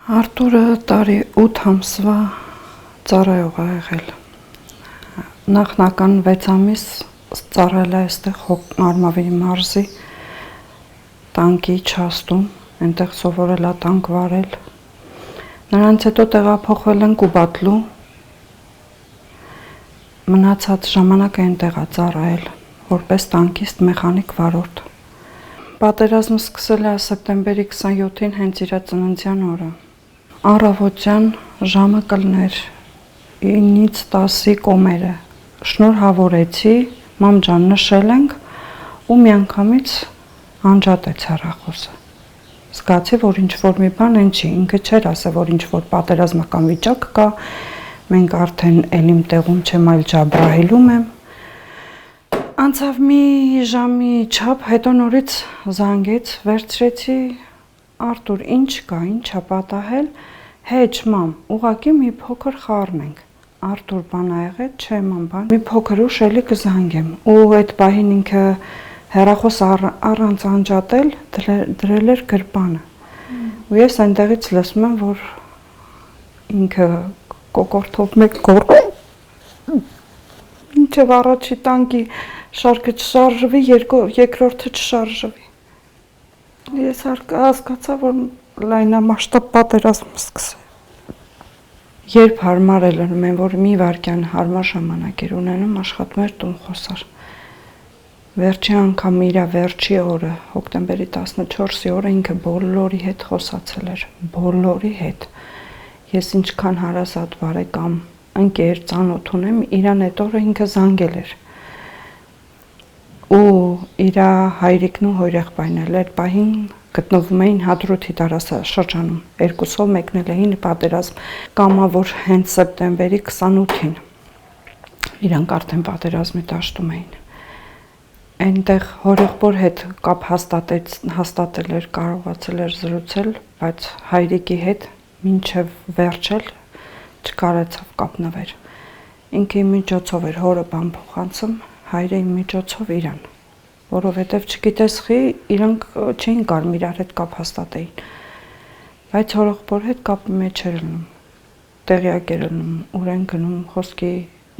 Արտուրը տարի 8 ամսվա ծառայող է եղել։ Նախնական 6 ամիս ծառայել է այստեղ Արմավիրի մարզի տանկի չաստում, այնտեղ սովորել է տանկ վարել։ Նրանց հետո տեղափոխվել են Կուբատլու, մնացած ժամանակը այնտեղ է ծառայել, որպես տանկիստ մեխանիկ վարորդ։ Պատերազմը սկսել է սեպտեմբերի 27-ին հենց իր ծննդյան օրը։ Առավոտյան ժամը կլներ 9-ից 10-ի կոմերը, շնորհավորեցի, մամ ջան նշել ենք ու միանգամից անջատեց հեռախոսը։ Զգացի, որ ինչ-որ մի բան են չի, ինքը չէր ասել, որ ինչ-որ պատերազմական վիճակ կա, մենք արդեն էլիմ տեղում չեմ, այլ Ջաբրահիլում եմ։ Անցավ մի ժամի չափ, հետո նորից զանգեց, վերցրեցի, Արտուր, ինչ կա, ինչ է պատահել, հեչ մամ, ուղղակի մի փոքր խառնենք։ Արտուր, բան ա եղել, չէ մամ, բան։ Մի փոքր ուշ էլի կզանգեմ։ Ու այդ պահին ինքը հեռախոս առանց անջատել դրել էր գրպանը։ Ու ես այնտեղից լսում եմ, որ ինքը կոկորթով մեկ գոր ինչև առաջի տանկի շարքը չշարժվի, երկրորդը չշարժվի։ Ես հասկացա, որ լայնամասշտաբ պատերազմ սկսել։ Երբ հարմար է լնում են, որ մի վայրկյան հարմար ժամանակ էր ունենում, աշխատում էր տուն խոսար։ Վերջի անգամ իր վերջի օրը, հոկտեմբերի 14-ի օրը ինքը բոլորի հետ խոսացել էր, բոլորի հետ։ Ես ինչքան հարազատ բարեկամ, ընկեր, ծանոթ ունեմ, իրան այդ օրը ինքը զանգել էր։ Ու իր հայրիկն ու հորեղբայրն էլ այդ պահին գտնվում էին Հադրութի տարածաշրջանում, երկուսով մեկնել էին պատերազմ, կամավոր հենց սեպտեմբերի 28-ին, իրանք արդեն պատերազմի դաշտում էին։ Այնտեղ հորեղբոր հետ կապ հաստատել էր, կարողացել էր զրուցել, բայց հայրիկի հետ մինչև վերջել չկարեցավ կապնվել։ Ինքը իմ միջոցով էր հորը բան փոխանցում, հայրը իմ միջոցով իրան, որովհետև չգիտես խի, իրանք չէին կարում իրար հետ կապ հաստատեին, բայց հորեղբոր հետ կապի մեջ էր լինում, տեղյակ էր լինում, ուր են գնում, խոսքի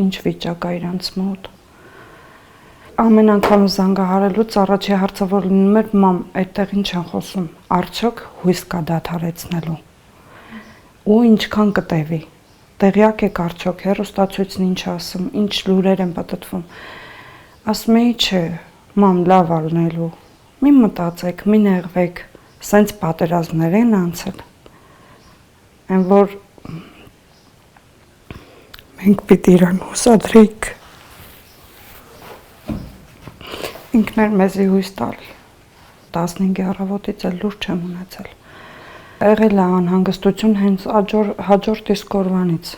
ինչ վիճակ է իրանց մոտ։ Ամեն անգամ զանգահարելուց առաջի հարցը որ լինում էր, մամ, այդտեղ ինչ են խոսում, արդյոք հույս կա դադարեցնելու, ու ինչքան կտևի, տեղյակ եք արդյոք հեռուստացույցն ինչ ասում, ինչ լուրեր են պատտվում։ Ասում էի չէ, մամ, լավ ալնելու, մի մտածեք, մի նեղվեք, սենց պատերազմներ են անցել, են որ մենք պիտի իրան հուսադրեիք, ինքն էր մեզի հույս տալի, 15-ի առավոտից էլ լուր չեմ ունեցել, եղել է անհանգստություն հենց հաջորդ իսկ օրվանից,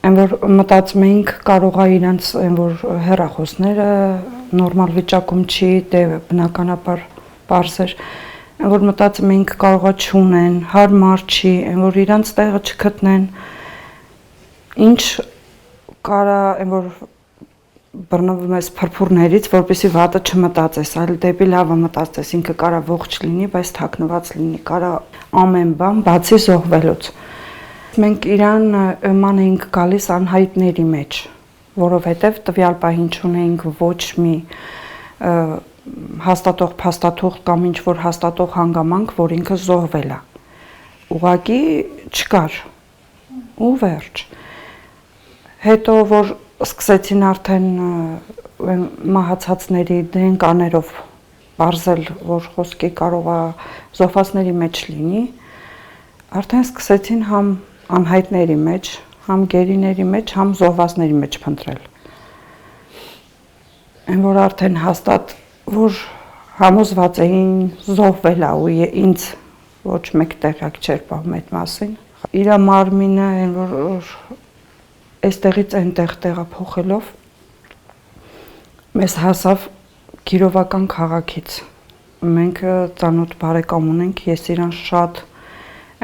են որ մտածում էինք կարող է իրանց են որ հեռախոսները նորմալ վիճակում չի, դե բնականաբար պարզ էր, են որ մտածում էինք կարող է չունեն, հարմար չի, են որ իրանց տեղը չգտնեն, ինչ կարա են որ բռնվում ես փրփուրներից, որպեսզի վատը չմտածես, այլ դեպի լավը մտածես, ինքը կարա ողջ լինի, բայց թաքնված լինի, կարա ամեն բան բացի զոհվելուց։ Մենք իրան ման էինք գալիս անհայտների մեջ, որովհետև տվյալ պահին չունեինք ոչ մի հաստատող փաստաթուղթ կամ ինչ-որ հաստատող հանգամանք, որ ինքը զոհվել է։ Ուղղակի չկար ու վերջ։ Հետո որ սկսեցին արդեն մահացածների դնկաներով բարձել, որ խոսքի կարող է զոհվածների մեջ լինի, արդեն սկսեցին համ անհայտների մեջ, համ գերիների մեջ, համ զոհվածների մեջ փնտրել։ Են որ արդեն հաստատ, որ համոզված էին զոհվել է ու ինձ ոչ մեկ տեղյակ չէր պահում այդ մասին։ Իր մարմինը են որ այստեղից այնտեղ տեղափոխելով մեզ հասավ Կիրովական քաղաքից։ Մենք ծանոթ բարեկամ ունենք, ես իրան շատ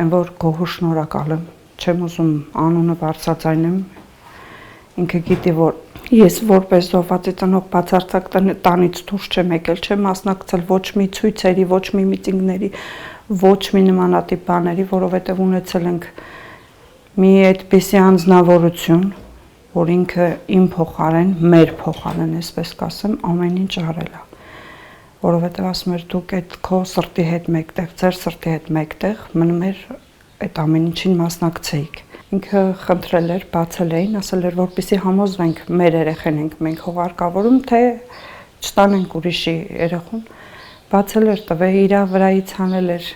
են որ գոհու շնորհակալ եմ, չեմ ուզում անունը բարձրաձայնեմ, ինքը գիտի որ ես որպես զոհվածի ծնող բացարձակ տանից դուրս չեմ եկել, չեմ մասնակցել ոչ մի ցույցերի, ոչ մի միտինգների, ոչ մի նմանատիպ բաների, որովհետև ունեցել ենք մի այդպիսի անձնավորություն, որ ինքը իմ փոխարեն, մեր փոխարեն, այսպես կասեմ, ամեն ինչ արել է։ Որովհետև ասում էր դուք այդ քո սրտի հետ մեկտեղ, ձեր սրտի հետ մեկտեղ մնում էր այդ ամեն ինչին մասնակցեիք։ Ինքը խնդրել էր, բացել էին, ասել էր, որպեսզի համոզվենք մեր երեխեն ենք մենք հողարկավորում, թե չտանենք ուրիշի երեխուն։ Բացել էր տվել, իր վրայից հանել էր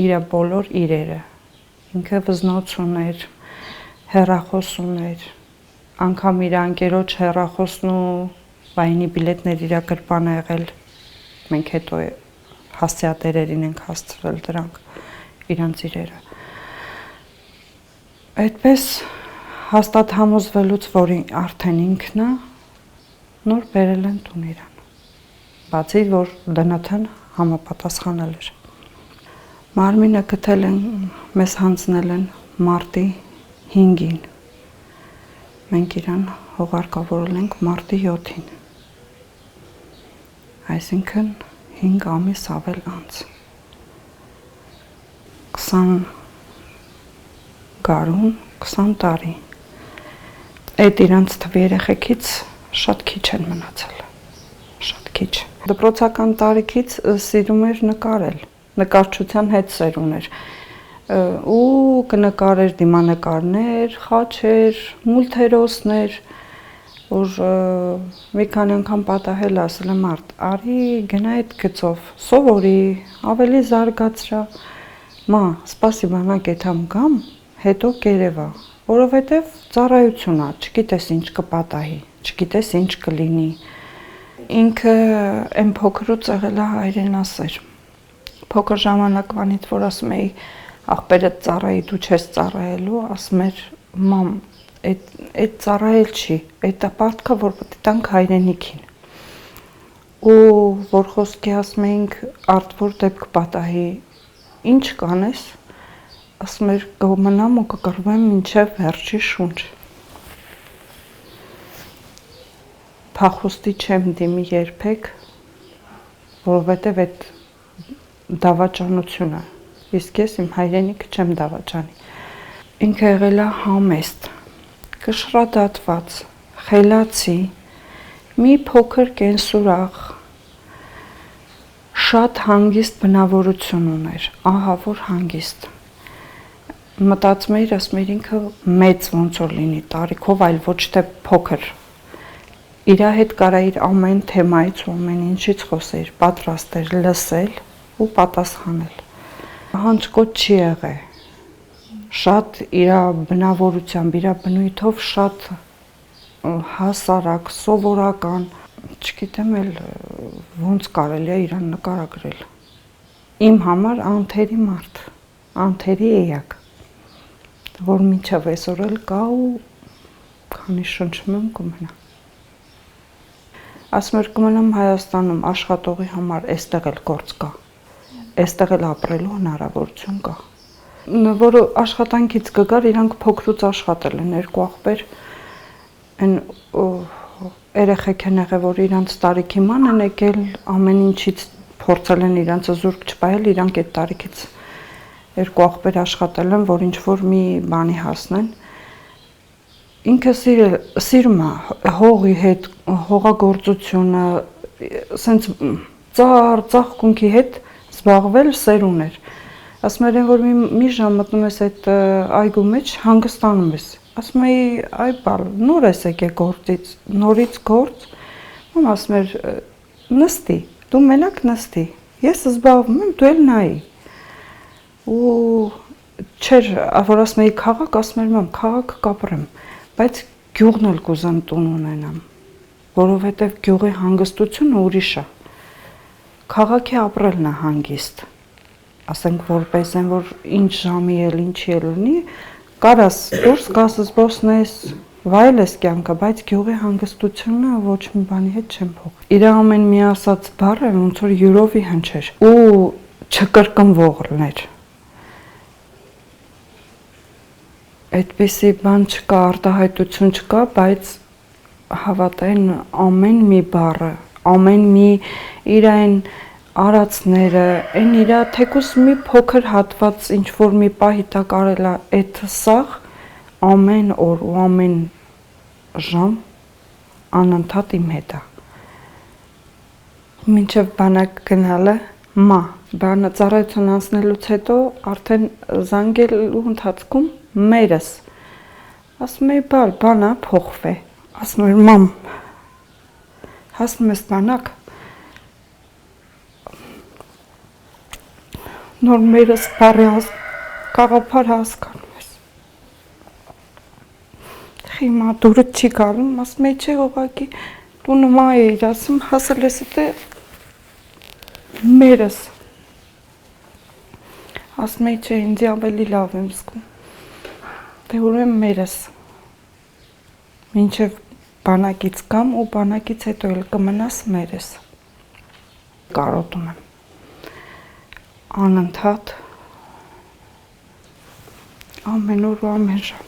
իր բոլոր իրերը։ Ինքը վզնոց ուներ, հեռախոս ուներ, անգամ իր անկերոջ հեռախոսն ու վայնի բիլետներ իր գրպան է եղել։ Մենք հետո հասցեատերերին ենք հասցրել դրանք, իրանց իրերը։ Այդպես հաստատ համոզվելուց, որ արդեն ինքն է, նոր բերել են տուն իրան։ Բացի, որ ԴՆԹ-ն համապատասխանել էր։ Մարմինը գտել են, մեզ հանձնել են մարտի 5-ին։ Մենք իրան հողարկավորել ենք մարտի 7-ին։ Այսինքն 5 ամիս ավել անց։ 20 գարուն, 20 տարի։ Այդ իրանց թվի երեխեքից շատ քիչ են մնացել, շատ քիչ։ Դպրոցական տարիքից սիրում էր նկարել, նկարչության հետ սեր ուներ ու կնկարեր դիմանկարներ, խաչեր, մուլտհերոսներ, որ մի քանի անգամ պատահել ասել եմ արդ, արի գնա այդ գծով, սովորի, ավելի զարգացրա, մա, սպասիբա նա գետամ գամ, հետո կերևա, որովհետև ծառայություն է, չգիտես ինչ կպատահի, չգիտես ինչ կլինի։ Ինքը այն փոքրուց եղել է հայրենասեր։ Փոքր ժամանակվանից, որ ասում էի, աղբերդ ծառայի, դու չես ծառայելու, ասում էր, մամ, այդ ծառայել չի, այդ պարտքը, որ պետք է տանք հայրենիքին։ Ու որ խոսքի ասում էինք, արտվոր դեպք պատահի, ինչ կանես, ասում էր, կմնամ ու կկռվեմ մինչև վերջի շունչ։ Փախուստի չեմ դիմի երբեք, որովհետև այդ դավաճանությունը, իսկ ես իմ հայրենիքը չեմ դավաճանի։ Ինքը եղել է համեստ, կշռադատված, խելացի, մի փոքր կենսուրախ, շատ հանգիստ բնավորություն ուներ, ահա որ հանգիստ։ Մտածում էիր, ասում էիր ինքը մեծ ոնց որ լինի տարիքով, այլ ոչ թե փոքր։ Իր հետ կարա իր ամեն թեմայից ու ամեն ինչից խոսեիր, պատրաստ էր լսել ու պատասխանել։ Հանջկոտ չի եղել։ Շատ իր բնավորությամբ, իր բնույթով շատ հասարակ, սովորական, չգիտեմ էլ ոնց կարելի է իրան նկարագրել։ Իմ համար անթերի մարդ, անթերի էակ, որ մինչև այսօր էլ կա ու քանի շնչում եմ կմնա։ Ասում էր կմնամ Հայաստանում աշխատողի համար, այստեղ էլ գործ կա, այստեղ էլ ապրելու հնարավորություն կա։ Որը աշխատանքից կգար, իրանք փոքրուց աշխատել են, երկու աղբեր, այն երեխեք են եղել, որ իրանց տարիքի ման են եկել, ամեն ինչից փորձել են իրանց զուրկ չպահել, իրանք այդ տարիքից երկու աղբեր աշխատել են, որ ինչ-որ մի բանի հասնեն։ Ինքը սիրում է հողի հետ, հողագործությունը, սենց ծաղկունքի հետ զբաղվել սեր ուներ։ Ասում էր, որ մի ժամ մտնում ես այդ այգու մեջ, հանգստանում ես։ Ասում էի, այ բալ, նոր ես եկե գործից, նորից գործ։ Մամ ասում էր, նստի, դու մենակ նստի, ես զբաղվում եմ, դու էլ նայի։ Ու չէր, որ ասում էի քաղաք, ասում էր, մամ, քաղաքը կապրեմ, բայց գյուղն էլ կուզեմ տուն ունենամ, որովհետև գյուղի հանգստությունը ուրիշ է։ Քաղաքի ապրելն է հանգիստ։ Ասենք որպես են, որ ինչ ժամի էլ, ինչի էլ ունի, կարաս դուրս գաս զբոսնես, վայելես կյանքը, բայց գյուղի հանգստությունը ոչ մի բանի հետ չեմ փոխ։ Իր ամեն մի ասած բառը ոնց որ յուրովի հնչեր ու չկրկնվող լներ։ Այդպիսի բան չկա, արտահայտություն չկա, բայց հավատային ամեն մի բառը, ամեն մի իր այն արածները, այն իրա թեկուս մի փոքր հատված ինչ որ մի պահի տա կարելա այդ սաղ ամեն օր ու ամեն ժամ անընդհատ իմ հետ է։ Մինչև բանակ գնալը բանը ծառայություն անցնելուց հետո արդեն զանգելու ընթացքում մերս ասում էի բանա փոխվե, ասում էր մամ հասնում ես բանակ նոր մերս բարի կաղապար հասկանում ես։ Հիմա դուրը չի գալում, ասում էի չէ ուղղակի դու նման էիր ասում հասել ես դե մերս։ Ասում էի չէ ինձ ավելի լավ եմ զգում։ Դե ուրեմն մերս։ Մինչև բանակից կամ ու բանակից հետո էլ կմնաս մերս։ Կարոտում եմ։ Անընդհատ ամեն օր ու ամեն ժամ։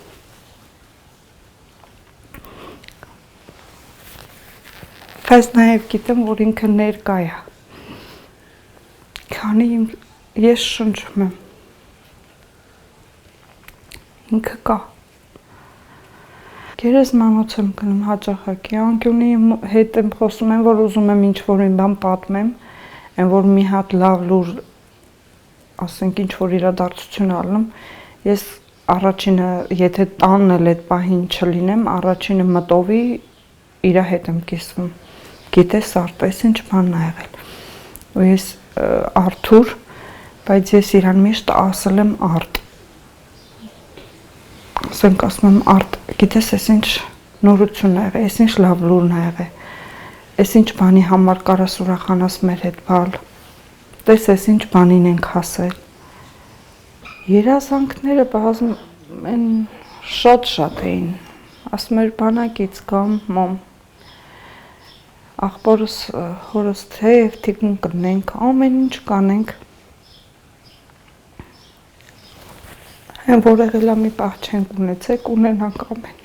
Բայց նաև գիտեմ, որ ինքը ներկա է։ Քանի ես շնչում եմ։ Ինքը կա։ Գերեզմանոց եմ գնում հաճախակի, անկյունի հետ եմ խոսում եմ, որ ուզում եմ ինչ-որ մի բան պատմեմ, այն որ մի հատ լավ լուր ասենք ինչ որ իրադարձություն ալնում, ես առաջինը, եթե տանն էլ այդ պահին չլինեմ, առաջինը մտովի իրա հետ եմ կիսվում։ Գիտես Արտո, ես ինչ բանն ա եղել։ Ու ես Արթուր, բայց ես իրան միշտ ասել եմ Արտ։ Ասենք ասում եմ Արտ, գիտես ես ինչ նորություն ա եղել, ես ինչ լավ լուրն ա եղել։ Ես ինչ բանի համար կարաս ուրախանաս մեր հետ բալ։ Տես ես ինչ բանին ենք հասել։ Երազանքները բազում շատ էին։ Ասում էր բանակից կամ մամ։ Աղբորս հորս թեև թիկուն կնենք, ամեն ինչ կանենք։ Այն որ եղելա մի պահ չենք ունեցեք, ունենանք ամեն։